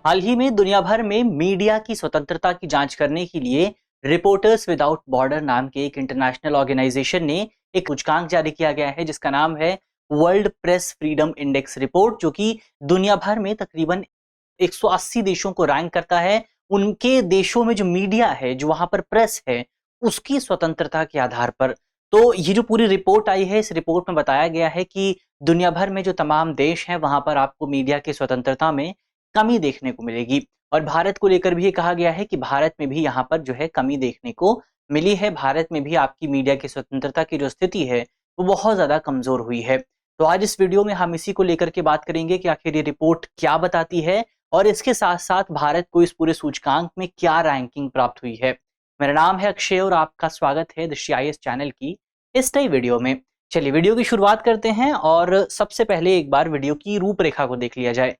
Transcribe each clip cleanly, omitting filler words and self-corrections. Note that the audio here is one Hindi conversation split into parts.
हाल ही में दुनिया भर में मीडिया की स्वतंत्रता की जांच करने के लिए रिपोर्टर्स विदाउट बॉर्डर नाम के एक इंटरनेशनल ऑर्गेनाइजेशन ने एक सूचकांक जारी किया गया है जिसका नाम है world press freedom index report, जो कि दुनिया भर में तकरीबन 180 देशों को रैंक करता है। उनके देशों में जो मीडिया है, जो वहां पर प्रेस है, उसकी स्वतंत्रता के आधार पर। तो ये जो पूरी रिपोर्ट आई है, इस रिपोर्ट में बताया गया है कि दुनिया भर में जो तमाम देश हैं वहां पर आपको मीडिया की स्वतंत्रता में कमी देखने को मिलेगी। और भारत को लेकर भी ये कहा गया है कि भारत में भी यहाँ पर जो है कमी देखने को मिली है। भारत में भी आपकी मीडिया की स्वतंत्रता की जो स्थिति है वो बहुत ज्यादा कमजोर हुई है। तो आज इस वीडियो में हम इसी को लेकर के बात करेंगे कि आखिर ये रिपोर्ट क्या बताती है और इसके साथ साथ भारत को इस पूरे सूचकांक में क्या रैंकिंग प्राप्त हुई है। मेरा नाम है अक्षय और आपका स्वागत है द CIS चैनल की इस नई वीडियो में। चलिए वीडियो की शुरुआत करते हैं और सबसे पहले एक बार वीडियो की रूपरेखा को देख लिया जाए।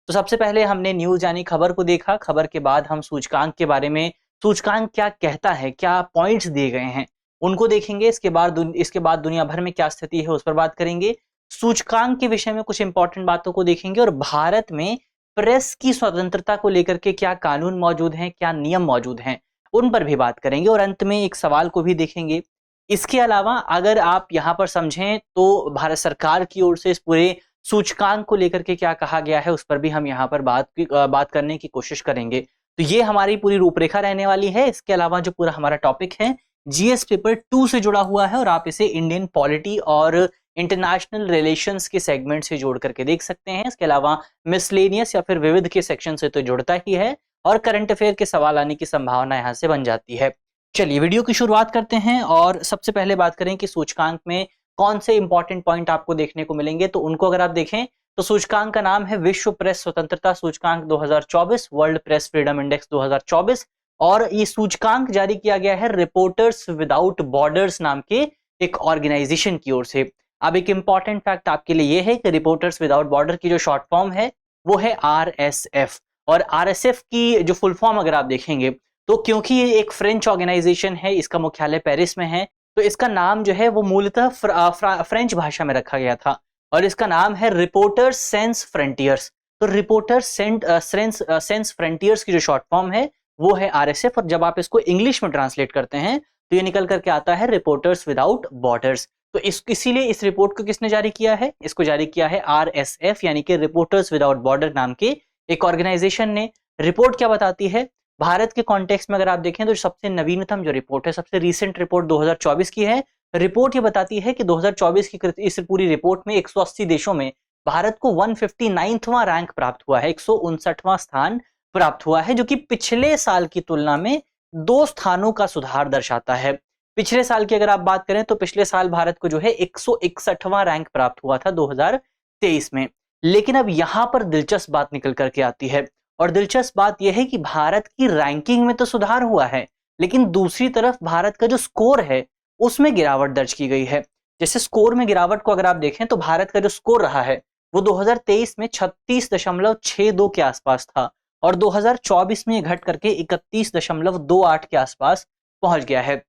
तो सबसे पहले हमने न्यूज यानी खबर को देखा। खबर के बाद हम सूचकांक के बारे में, सूचकांक क्या कहता है, क्या पॉइंट्स दिए गए हैं, उनको देखेंगे। इसके बाद दुनिया भर में क्या स्थिति है उस पर बात करेंगे। सूचकांक के विषय में कुछ इंपॉर्टेंट बातों को देखेंगे और भारत में प्रेस की स्वतंत्रता को लेकर के क्या कानून मौजूद हैं, क्या नियम मौजूद हैं, उन पर भी बात करेंगे और अंत में एक सवाल को भी देखेंगे। इसके अलावा अगर आप यहाँ पर समझें तो भारत सरकार की ओर से इस पूरे सूचकांक को लेकर के क्या कहा गया है उस पर भी हम यहाँ पर बात करने की कोशिश करेंगे। तो ये हमारी पूरी रूपरेखा रहने वाली है। इसके अलावा जो पूरा हमारा टॉपिक है GS पेपर 2 से जुड़ा हुआ है और आप इसे इंडियन पॉलिटी और इंटरनेशनल रिलेशंस के सेगमेंट से जोड़ करके देख सकते हैं। इसके अलावा मिसलेनियस या फिर विविध के सेक्शन से तो जुड़ता ही है और करंट अफेयर के सवाल आने की संभावना यहाँ से बन जाती है। चलिए वीडियो की शुरुआत करते हैं और सबसे पहले बात करें कि सूचकांक में कौन से इंपॉर्टेंट पॉइंट आपको देखने को मिलेंगे। तो उनको अगर आप देखें तो सूचकांक का नाम है विश्व प्रेस स्वतंत्रता सूचकांक 2024, वर्ल्ड प्रेस फ्रीडम इंडेक्स 2024 और ये सूचकांक जारी किया गया है रिपोर्टर्स विदाउट बॉर्डर्स नाम के एक ऑर्गेनाइजेशन की ओर से। अब एक इंपॉर्टेंट फैक्ट आपके लिए यह है कि रिपोर्टर्स विदाउट बॉर्डर की जो शॉर्ट फॉर्म है वो है RSF और RSF की जो फुल फॉर्म अगर आप देखेंगे तो क्योंकि ये एक फ्रेंच ऑर्गेनाइजेशन है, इसका मुख्यालय पेरिस में है, तो इसका नाम जो है वो मूलतः फ्रेंच भाषा में रखा गया था और इसका नाम है रिपोर्टर्स सेंस फ्रंटियर्स। तो रिपोर्टर्स सेंस फ्रंटियर्स की जो शॉर्ट फॉर्म है वो है RSF और जब आप इसको इंग्लिश में ट्रांसलेट करते हैं तो ये निकल करके आता है रिपोर्टर्स विदाउट बॉर्डर्स। तो इसीलिए इस रिपोर्ट को किसने जारी किया है? इसको जारी किया है RSF यानी कि रिपोर्टर्स विदाउट बॉर्डर नाम के एक ऑर्गेनाइजेशन ने। रिपोर्ट क्या बताती है? भारत के कॉन्टेक्स्ट में अगर आप देखें तो सबसे नवीनतम जो रिपोर्ट है, सबसे रीसेंट रिपोर्ट 2024 की है। रिपोर्ट ये बताती है कि 2024 की इस पूरी रिपोर्ट में 180 देशों में भारत को 159वां रैंक प्राप्त हुआ है, 159वां स्थान प्राप्त हुआ है, जो कि पिछले साल की तुलना में 2 स्थानों का सुधार दर्शाता है। पिछले साल की अगर आप बात करें तो पिछले साल भारत को जो है 161वां रैंक प्राप्त हुआ था 2023 में। लेकिन अब यहां पर दिलचस्प बात निकल करके आती है और दिलचस्प बात यह है कि भारत की रैंकिंग में तो सुधार हुआ है लेकिन दूसरी तरफ भारत का जो स्कोर है उसमें गिरावट दर्ज की गई है। जैसे स्कोर में गिरावट को अगर आप देखें तो भारत का जो स्कोर रहा है वो 2023 में 36.62 के आसपास था और 2024 में घट करके 31.28 के आसपास पहुंच गया है।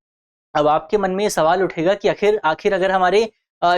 अब आपके मन में ये सवाल उठेगा कि आखिर अगर हमारा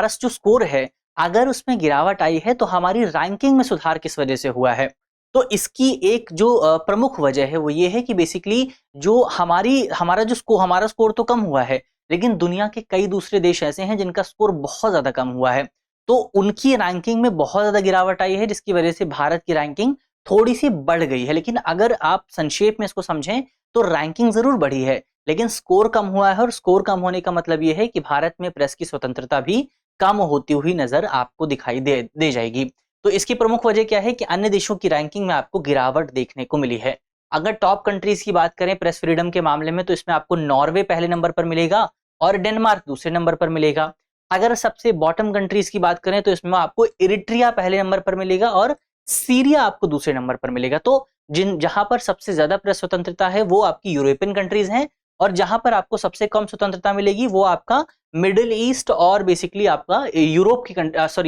जो स्कोर है अगर उसमें गिरावट आई है तो हमारी रैंकिंग में सुधार किस वजह से हुआ है? तो इसकी एक जो प्रमुख वजह है वो ये है कि बेसिकली जो हमारा स्कोर तो कम हुआ है लेकिन दुनिया के कई दूसरे देश ऐसे हैं जिनका स्कोर बहुत ज्यादा कम हुआ है, तो उनकी रैंकिंग में बहुत ज्यादा गिरावट आई है जिसकी वजह से भारत की रैंकिंग थोड़ी सी बढ़ गई है। लेकिन अगर आप संक्षेप में इसको समझें तो रैंकिंग जरूर बढ़ी है लेकिन स्कोर कम हुआ है और स्कोर कम होने का मतलब यह है कि भारत में प्रेस की स्वतंत्रता भी कम होती हुई नजर आपको दिखाई दे जाएगी। तो इसकी प्रमुख वजह क्या है कि अन्य देशों की रैंकिंग में आपको गिरावट देखने को मिली है। अगर टॉप कंट्रीज की बात करें प्रेस फ्रीडम के मामले में तो इसमें आपको नॉर्वे पहले नंबर पर मिलेगा और डेनमार्क दूसरे नंबर पर मिलेगा। अगर सबसे बॉटम कंट्रीज की बात करें तो इसमें आपको इरिट्रिया पहले नंबर पर मिलेगा और सीरिया आपको दूसरे नंबर पर मिलेगा। तो जहां पर सबसे ज्यादा प्रेस स्वतंत्रता है वो आपकी यूरोपियन कंट्रीज हैं और जहां पर आपको सबसे कम स्वतंत्रता मिलेगी वो आपका मिडिल ईस्ट और बेसिकली आपका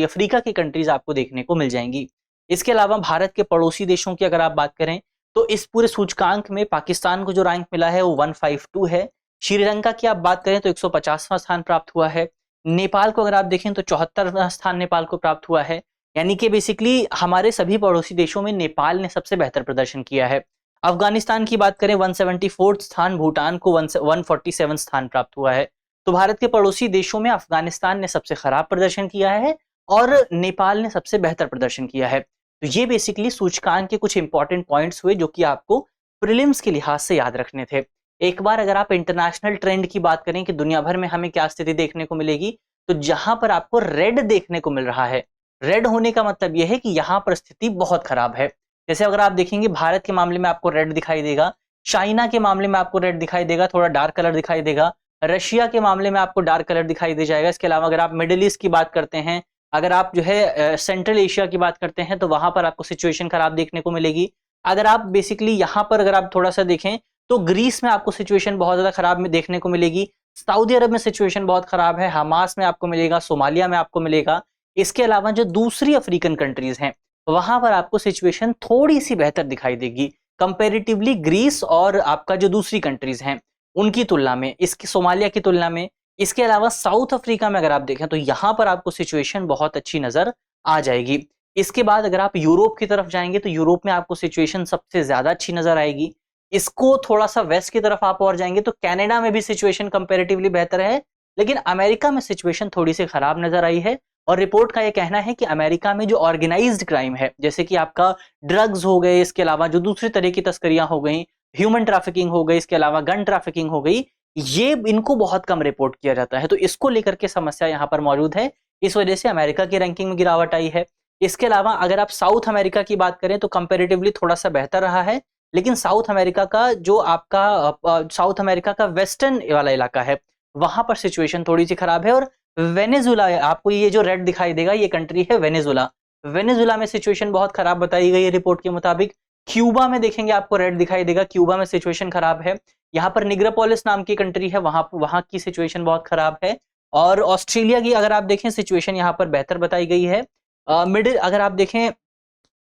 अफ्रीका की कंट्रीज आपको देखने को मिल जाएंगी। इसके अलावा भारत के पड़ोसी देशों की अगर आप बात करें तो इस पूरे सूचकांक में पाकिस्तान को जो रैंक मिला है वो 152 है, श्रीलंका की आप बात करें तो 150वां स्थान प्राप्त हुआ है। नेपाल को अगर आप देखें तो 74वां स्थान नेपाल को प्राप्त हुआ है। यानी कि बेसिकली हमारे सभी पड़ोसी देशों में नेपाल ने सबसे बेहतर प्रदर्शन किया है। अफगानिस्तान की बात करें 174 स्थान, भूटान को 147 स्थान प्राप्त हुआ है। तो भारत के पड़ोसी देशों में अफगानिस्तान ने सबसे खराब प्रदर्शन किया है और नेपाल ने सबसे बेहतर प्रदर्शन किया है। तो ये बेसिकली सूचकांक के कुछ इंपॉर्टेंट पॉइंट्स हुए जो कि आपको प्रीलिम्स के लिहाज से याद रखने थे। एक बार अगर आप इंटरनेशनल ट्रेंड की बात करें कि दुनिया भर में हमें क्या स्थिति देखने को मिलेगी, तो जहां पर आपको रेड देखने को मिल रहा है, रेड होने का मतलब यह है कि यहां पर स्थिति बहुत खराब है। जैसे अगर आप देखेंगे भारत के मामले में आपको रेड दिखाई देगा, चाइना के मामले में आपको रेड दिखाई देगा, थोड़ा डार्क कलर दिखाई देगा, रशिया के मामले में आपको डार्क कलर दिखाई दे जाएगा। इसके अलावा अगर आप मिडिल ईस्ट की बात करते हैं, अगर आप जो है सेंट्रल एशिया की बात करते हैं, तो वहां पर आपको सिचुएशन खराब देखने को मिलेगी। अगर आप बेसिकली यहाँ पर अगर आप थोड़ा सा देखें तो ग्रीस में आपको सिचुएशन बहुत ज्यादा खराब में देखने को मिलेगी, सऊदी अरब में सिचुएशन बहुत खराब है, हमास में आपको मिलेगा, सोमालिया में आपको मिलेगा। इसके अलावा जो दूसरी अफ्रीकन कंट्रीज हैं वहां पर आपको सिचुएशन थोड़ी सी बेहतर दिखाई देगी कंपैरेटिवली ग्रीस और आपका जो दूसरी कंट्रीज हैं उनकी तुलना में, इसकी सोमालिया की तुलना में। इसके अलावा साउथ अफ्रीका में अगर आप देखें तो यहां पर आपको सिचुएशन बहुत अच्छी नजर आ जाएगी। इसके बाद अगर आप यूरोप की तरफ जाएंगे तो यूरोप में आपको सिचुएशन सबसे ज्यादा अच्छी नजर आएगी। इसको थोड़ा सा वेस्ट की तरफ आप और जाएंगे तो कनाडा में भी सिचुएशन कंपैरेटिवली बेहतर है, लेकिन अमेरिका में सिचुएशन थोड़ी सी खराब नजर आई है। और रिपोर्ट का यह कहना है कि अमेरिका में जो ऑर्गेनाइज्ड क्राइम है, जैसे कि आपका ड्रग्स हो गए, इसके अलावा जो दूसरी तरह की तस्करियां हो गई, ह्यूमन ट्रैफिकिंग हो गई, इसके अलावा गन ट्रैफिकिंग हो गई, ये इनको बहुत कम रिपोर्ट किया जाता है। तो इसको लेकर के समस्या यहाँ पर मौजूद है, इस वजह से अमेरिका की रैंकिंग में गिरावट आई है। इसके अलावा अगर आप साउथ अमेरिका की बात करें तो कंपैरेटिवली थोड़ा सा बेहतर रहा है, लेकिन साउथ अमेरिका का जो आपका साउथ अमेरिका का वेस्टर्न वाला इलाका है वहां पर सिचुएशन थोड़ी सी खराब है। और वेनेजुला, आपको ये जो रेड दिखाई देगा ये कंट्री है वेनेजुला, वेनेजुला में सिचुएशन बहुत खराब बताई गई है रिपोर्ट के मुताबिक। क्यूबा में देखेंगे आपको रेड दिखाई देगा, क्यूबा में सिचुएशन खराब है। यहाँ पर निग्रोपोलिस नाम की कंट्री है, वहां की सिचुएशन बहुत खराब है। और ऑस्ट्रेलिया की अगर आप देखें सिचुएशन यहाँ पर बेहतर बताई गई है। मिडिल अगर आप देखें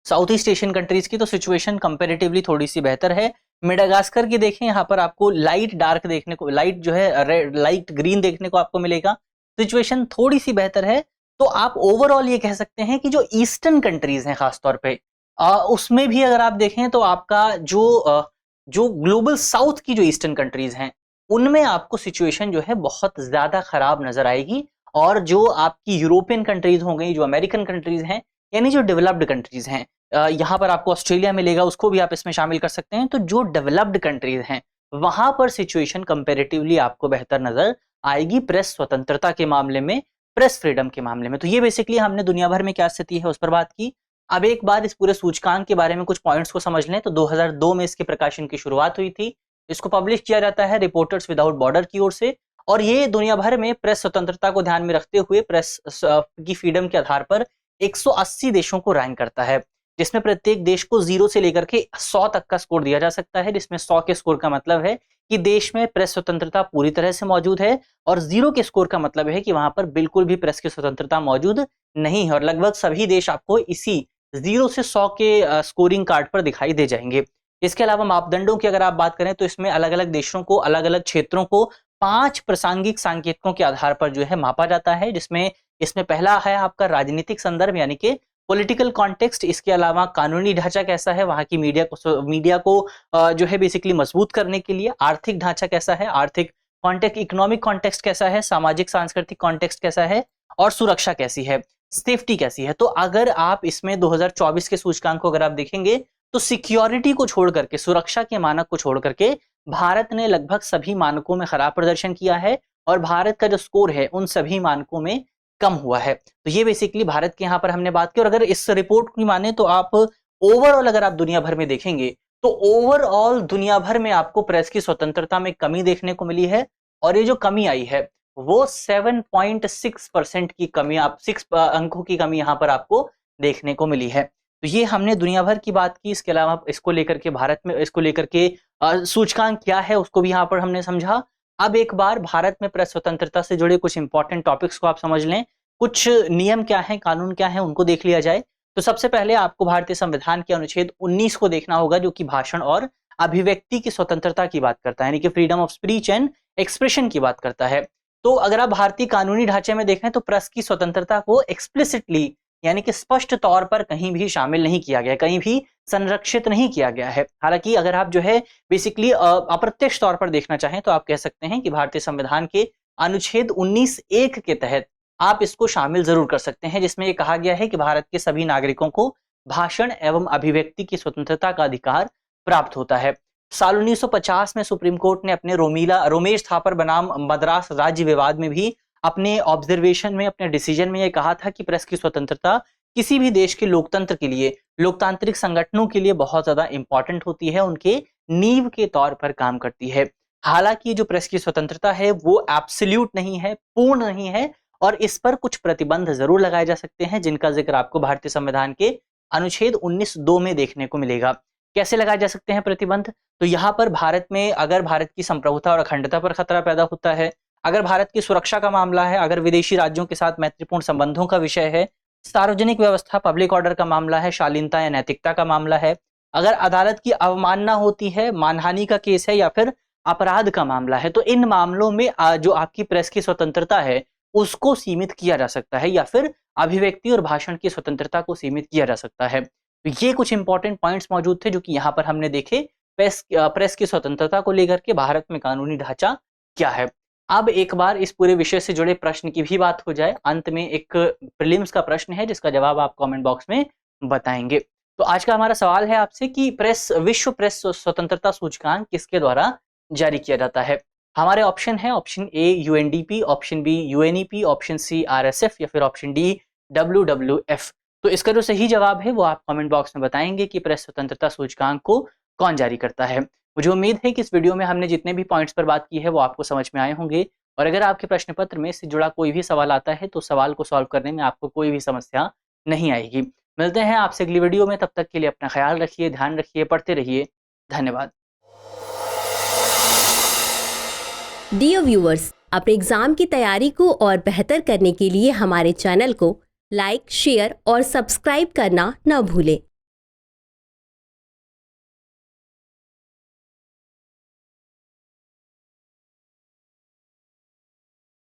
साउथ ईस्ट एशियन कंट्रीज की तो सिचुएशन कंपैरेटिवली थोड़ी सी बेहतर है। मेडागास्कर की देखें यहाँ पर आपको लाइट डार्क देखने को, लाइट जो है रेड लाइट ग्रीन देखने को आपको मिलेगा, सिचुएशन थोड़ी सी बेहतर है। तो आप ओवरऑल ये कह सकते हैं कि जो ईस्टर्न कंट्रीज हैं खासतौर पे उसमें भी अगर आप देखें तो आपका जो ग्लोबल साउथ की जो ईस्टर्न कंट्रीज हैं उनमें आपको सिचुएशन जो है बहुत ज्यादा खराब नजर आएगी। और जो आपकी यूरोपियन कंट्रीज हो गई, जो अमेरिकन कंट्रीज हैं, यानी जो डेवलप्ड कंट्रीज हैं, यहाँ पर आपको ऑस्ट्रेलिया मिलेगा, उसको भी आप इसमें शामिल कर सकते हैं। तो जो डेवलप्ड कंट्रीज हैं वहां पर सिचुएशन कंपैरेटिवली आपको बेहतर नजर आएगी प्रेस स्वतंत्रता के मामले में, प्रेस फ्रीडम के मामले में। तो ये बेसिकली हमने दुनिया भर में क्या स्थिति है उस पर बात की। अब एक बार इस पूरे सूचकांक के बारे में कुछ पॉइंट्स को समझ लें तो 2002 में इसके प्रकाशन की शुरुआत हुई थी। इसको पब्लिश किया जाता है रिपोर्टर्स विदाउट बॉर्डर की ओर से, और ये दुनिया भर में प्रेस स्वतंत्रता को ध्यान में रखते हुए प्रेस की फ्रीडम के आधार पर 180 देशों को रैंक करता है, जिसमें प्रत्येक देश को 0 से लेकर के 100 तक का स्कोर दिया जा सकता है। जिसमें 100 के स्कोर का मतलब है कि देश में प्रेस स्वतंत्रता पूरी तरह से मौजूद है, और 0 के स्कोर का मतलब है कि वहां पर बिल्कुल भी प्रेस की स्वतंत्रता मौजूद नहीं है। और लगभग सभी देश आपको इसी 0 से 100 के स्कोरिंग कार्ड पर दिखाई दे जाएंगे। इसके अलावा मापदंडों की अगर आप बात करें तो इसमें अलग अलग देशों को, अलग अलग क्षेत्रों को 5 प्रासंगिक सांकेतिकों के आधार पर जो है मापा जाता है, जिसमें इसमें पहला है आपका राजनीतिक संदर्भ यानी कि पॉलिटिकल कॉन्टेक्स्ट। इसके अलावा कानूनी ढांचा कैसा है, वहां की मीडिया को जो है बेसिकली मजबूत करने के लिए। आर्थिक ढांचा कैसा है, आर्थिक कॉन्टेक्स्ट, इकोनॉमिक कॉन्टेक्स्ट कैसा है, सामाजिक सांस्कृतिक कॉन्टेक्स्ट कैसा है, और सुरक्षा कैसी है, सेफ्टी कैसी है। तो अगर आप इसमें 2024 के सूचकांक को अगर आप देखेंगे तो सिक्योरिटी को छोड़ करके, सुरक्षा के मानक को छोड़ करके भारत ने लगभग सभी मानकों में खराब प्रदर्शन किया है, और भारत का जो स्कोर है उन सभी मानकों में कम हुआ है। तो ये बेसिकली भारत के यहाँ पर हमने बात की। और अगर इस रिपोर्ट की माने तो आप ओवरऑल अगर आप दुनिया भर में देखेंगे तो ओवरऑल दुनिया भर में आपको प्रेस की स्वतंत्रता में कमी देखने को मिली है, और ये जो कमी आई है वो 7.6% की कमी, आप 6 अंकों की कमी यहाँ पर आपको देखने को मिली है। तो ये हमने दुनिया भर की बात की। इसके अलावा इसको लेकर के भारत में, इसको लेकर के सूचकांक क्या है उसको भी यहाँ पर हमने समझा। अब एक बार भारत में प्रेस स्वतंत्रता से जुड़े कुछ इंपॉर्टेंट टॉपिक्स को आप समझ लें, कुछ नियम क्या है, कानून क्या है, उनको देख लिया जाए। तो सबसे पहले आपको भारतीय संविधान के अनुच्छेद 19 को देखना होगा, जो कि भाषण और अभिव्यक्ति की स्वतंत्रता की बात करता है, यानी कि freedom of speech and expression की बात करता है। तो अगर आप भारतीय कानूनी ढांचे में देखें तो प्रेस की स्वतंत्रता को एक्सप्लिसिटली यानी कि स्पष्ट तौर पर कहीं भी शामिल नहीं किया गया, कहीं भी संरक्षित नहीं किया गया है। हालांकि अगर आप जो है बेसिकली अप्रत्यक्ष तौर पर देखना चाहें तो आप कह सकते हैं कि भारतीय संविधान के अनुच्छेद 19(1) के तहत आप इसको शामिल जरूर कर सकते हैं, जिसमें ये कहा गया है कि भारत के सभी नागरिकों को भाषण एवं अभिव्यक्ति की स्वतंत्रता का अधिकार प्राप्त होता है। साल 1950 में सुप्रीम कोर्ट ने अपने रोमेश थापर बनाम मद्रास राज्य विवाद में भी अपने ऑब्जर्वेशन में, अपने डिसीजन में यह कहा था कि प्रेस की स्वतंत्रता किसी भी देश के लोकतंत्र के लिए, लोकतांत्रिक संगठनों के लिए बहुत ज्यादा इंपॉर्टेंट होती है, उनके नींव के तौर पर काम करती है। हालांकि जो प्रेस की स्वतंत्रता है वो एब्सोल्यूट नहीं है, पूर्ण नहीं है, और इस पर कुछ प्रतिबंध जरूर लगाए जा सकते हैं, जिनका जिक्र आपको भारतीय संविधान के अनुच्छेद 19(2) में देखने को मिलेगा। कैसे लगाए जा सकते हैं प्रतिबंध? तो यहाँ पर भारत में अगर भारत की संप्रभुता और अखंडता पर खतरा पैदा होता है, अगर भारत की सुरक्षा का मामला है, अगर विदेशी राज्यों के साथ मैत्रीपूर्ण संबंधों का विषय है, सार्वजनिक व्यवस्था पब्लिक ऑर्डर का मामला है, शालीनता या नैतिकता का मामला है, अगर अदालत की अवमानना होती है, मानहानि का केस है, या फिर अपराध का मामला है, तो इन मामलों में जो आपकी प्रेस की स्वतंत्रता है उसको सीमित किया जा सकता है, या फिर अभिव्यक्ति और भाषण की स्वतंत्रता को सीमित किया जा सकता है। तो ये कुछ इंपॉर्टेंट पॉइंट्स मौजूद थे जो कि यहाँ पर हमने देखे प्रेस की स्वतंत्रता को लेकर के भारत में कानूनी ढांचा क्या है। अब एक बार इस पूरे विषय से जुड़े प्रश्न की भी बात हो जाए। अंत में एक प्रीलिम्स का प्रश्न है जिसका जवाब आप कमेंट बॉक्स में बताएंगे। तो आज का हमारा सवाल है आपसे कि विश्व प्रेस स्वतंत्रता सूचकांक किसके द्वारा जारी किया जाता है? हमारे ऑप्शन है, option A UNDP, option B UNEP, option C RSF, या फिर ऑप्शन डी डब्ल्यूडब्ल्यूएफ। तो इसका जो सही जवाब है वो आप कमेंट बॉक्स में बताएंगे कि प्रेस स्वतंत्रता सूचकांक को कौन जारी करता है। मुझे उम्मीद है कि इस वीडियो में हमने जितने भी पॉइंट्स पर बात की है वो आपको समझ में आए होंगे, और अगर आपके प्रश्न पत्र में इससे जुड़ा कोई भी सवाल आता है तो सवाल को सॉल्व करने में आपको कोई भी समस्या नहीं आएगी। मिलते हैं आपसे अगली वीडियो में, तब तक के लिए अपना ख्याल रखिए, ध्यान रखिए, पढ़ते रहिए। धन्यवाद। डियर व्यूअर्स, अपने एग्जाम की तैयारी को और बेहतर करने के लिए हमारे चैनल को लाइक, शेयर और सब्सक्राइब करना न भूलें।